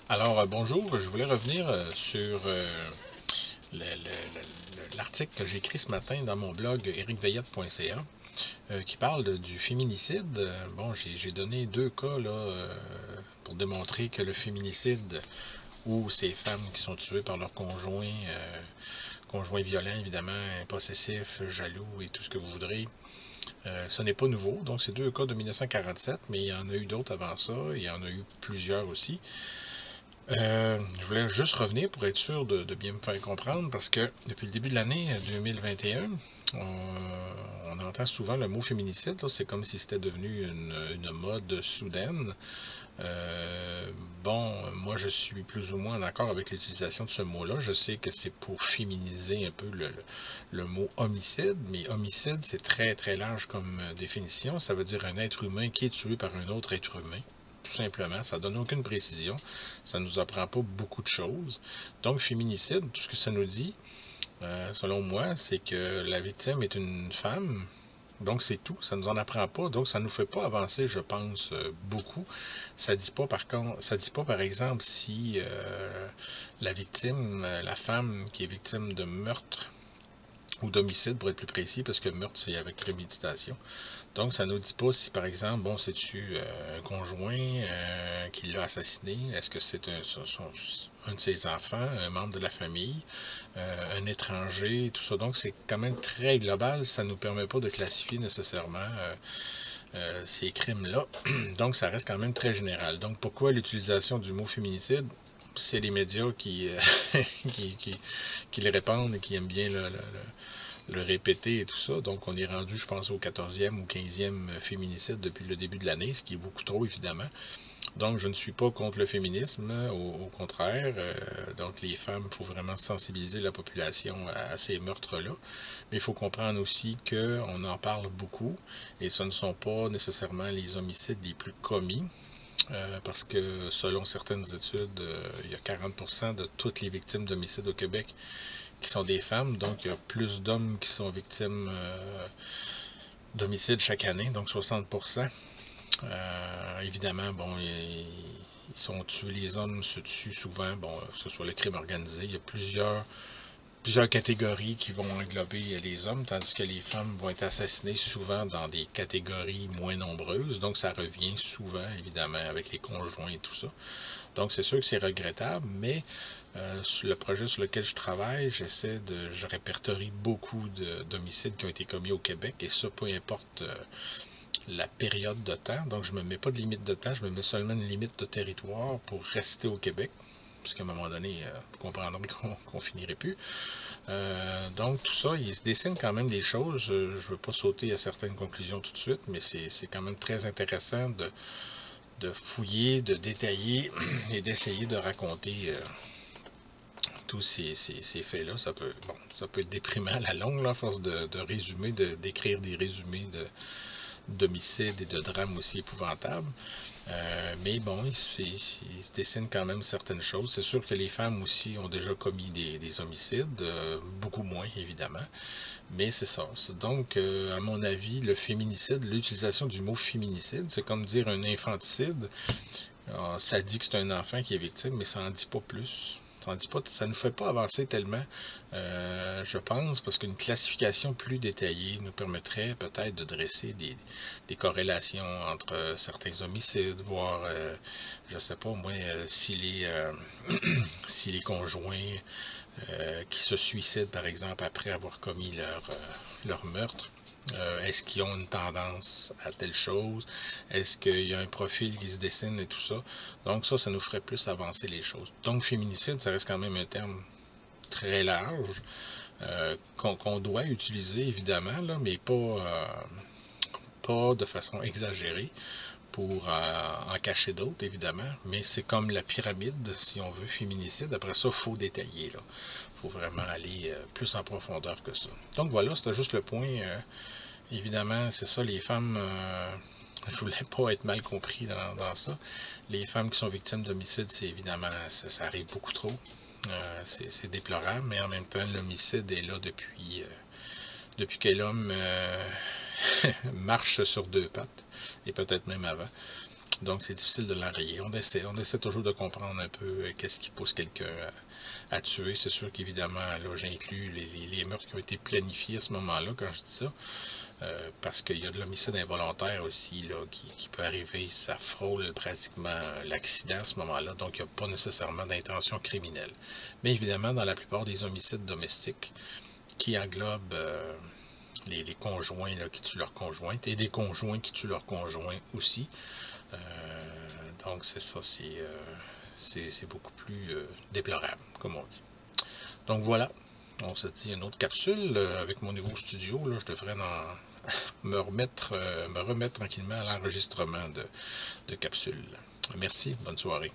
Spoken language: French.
Alors, bonjour, je voulais revenir sur l'article que j'ai écrit ce matin dans mon blog ericveillette.ca qui parle du féminicide. Bon, j'ai donné deux cas là, pour démontrer que le féminicide ou ces femmes qui sont tuées par leur conjoint violent, évidemment, possessif, jaloux et tout ce que vous voudrez, ce n'est pas nouveau. Donc, c'est deux cas de 1947, mais il y en a eu d'autres avant ça. Il y en a eu plusieurs aussi. Je voulais juste revenir pour être sûr de bien me faire comprendre parce que depuis le début de l'année 2021, on entend souvent le mot féminicide. C'est comme si c'était devenu une mode soudaine. Bon, moi je suis plus ou moins en accord avec l'utilisation de ce mot-là. Je sais que c'est pour féminiser un peu le mot homicide, mais homicide c'est très très large comme définition. Ça veut dire un être humain qui est tué par un autre être humain. Tout simplement, ça donne aucune précision, ça ne nous apprend pas beaucoup de choses. Donc, féminicide, tout ce que ça nous dit, selon moi, c'est que la victime est une femme. Donc, c'est tout, ça ne nous en apprend pas, donc ça ne nous fait pas avancer, je pense, beaucoup. Ça dit pas, par contre, ça dit pas, par exemple, si la victime, la femme qui est victime de meurtre, ou d'homicide pour être plus précis, parce que meurtre c'est avec préméditation. Donc ça ne nous dit pas si par exemple, bon, c'est-tu un conjoint qui l'a assassiné, est-ce que c'est un de ses enfants, un membre de la famille, un étranger, tout ça. Donc c'est quand même très global, ça ne nous permet pas de classifier nécessairement ces crimes-là. Donc ça reste quand même très général. Donc pourquoi l'utilisation du mot féminicide? C'est les médias qui les répandent et qui aiment bien le répéter et tout ça. Donc, on est rendu, je pense, au 14e ou 15e féminicide depuis le début de l'année, ce qui est beaucoup trop, évidemment. Donc, je ne suis pas contre le féminisme, au contraire. Donc, les femmes, il faut vraiment sensibiliser la population à ces meurtres-là. Mais il faut comprendre aussi qu'on en parle beaucoup et ce ne sont pas nécessairement les homicides les plus commis. Parce que selon certaines études, il y a 40% de toutes les victimes d'homicide au Québec qui sont des femmes. Donc, il y a plus d'hommes qui sont victimes d'homicide chaque année, donc 60%. Évidemment, bon, ils sont tués, les hommes se tuent souvent, bon, que ce soit le crime organisé. Il y a plusieurs catégories qui vont englober les hommes, tandis que les femmes vont être assassinées souvent dans des catégories moins nombreuses. Donc, ça revient souvent, évidemment, avec les conjoints et tout ça. Donc, c'est sûr que c'est regrettable, mais sur le projet sur lequel je travaille, je répertorie beaucoup d'homicides qui ont été commis au Québec, et ça, peu importe la période de temps. Donc, je ne me mets pas de limite de temps, je me mets seulement une limite de territoire pour rester au Québec, parce qu'à un moment donné, vous comprendrez qu'on finirait plus. Donc, tout ça, il se dessine quand même des choses. Je ne veux pas sauter à certaines conclusions tout de suite, mais c'est quand même très intéressant de fouiller, de détailler et d'essayer de raconter tous ces faits-là. Ça peut être déprimant à la longue, là, à force de résumer, d'écrire des résumés d'homicides et de drames aussi épouvantables. Mais bon, il se dessine quand même certaines choses. C'est sûr que les femmes aussi ont déjà commis des homicides, beaucoup moins évidemment, mais c'est ça. Donc, à mon avis, le féminicide, l'utilisation du mot féminicide, c'est comme dire un infanticide. Alors, ça dit que c'est un enfant qui est victime, mais ça n'en dit pas plus. Ça ne nous fait pas avancer tellement, je pense, parce qu'une classification plus détaillée nous permettrait peut-être de dresser des corrélations entre certains homicides, voire, je ne sais pas moi, si les conjoints qui se suicident, par exemple, après avoir commis leur meurtre. Est-ce qu'ils ont une tendance à telle chose? Est-ce qu'il y a un profil qui se dessine et tout ça? Donc ça nous ferait plus avancer les choses. Donc féminicide, ça reste quand même un terme très large qu'on doit utiliser évidemment, là, mais pas de façon exagérée pour en cacher d'autres, évidemment, mais c'est comme la pyramide, si on veut, féminicide. Après ça, il faut détailler, là. Il faut vraiment aller plus en profondeur que ça. Donc voilà, c'était juste le point. Évidemment, c'est ça, les femmes, je voulais pas être mal compris dans ça. Les femmes qui sont victimes d'homicide, c'est évidemment, ça arrive beaucoup trop. C'est déplorable, mais en même temps, l'homicide est là depuis que l'homme marche sur deux pattes, et peut-être même avant. Donc, c'est difficile de l'enrayer. On essaie toujours de comprendre un peu qu'est-ce qui pousse quelqu'un à tuer. C'est sûr qu'évidemment, là, j'inclus les meurtres qui ont été planifiés à ce moment-là, quand je dis ça. Parce qu'il y a de l'homicide involontaire aussi là, qui peut arriver. Ça frôle pratiquement l'accident à ce moment-là. Donc, il n'y a pas nécessairement d'intention criminelle. Mais évidemment, dans la plupart des homicides domestiques, qui englobent les conjoints là, qui tuent leurs conjointes et des conjoints qui tuent leurs conjoints aussi, donc c'est ça, c'est beaucoup plus déplorable, comme on dit. Donc voilà, on se dit une autre capsule avec mon nouveau studio. Là, je devrais me remettre tranquillement à l'enregistrement de capsules. Merci, bonne soirée.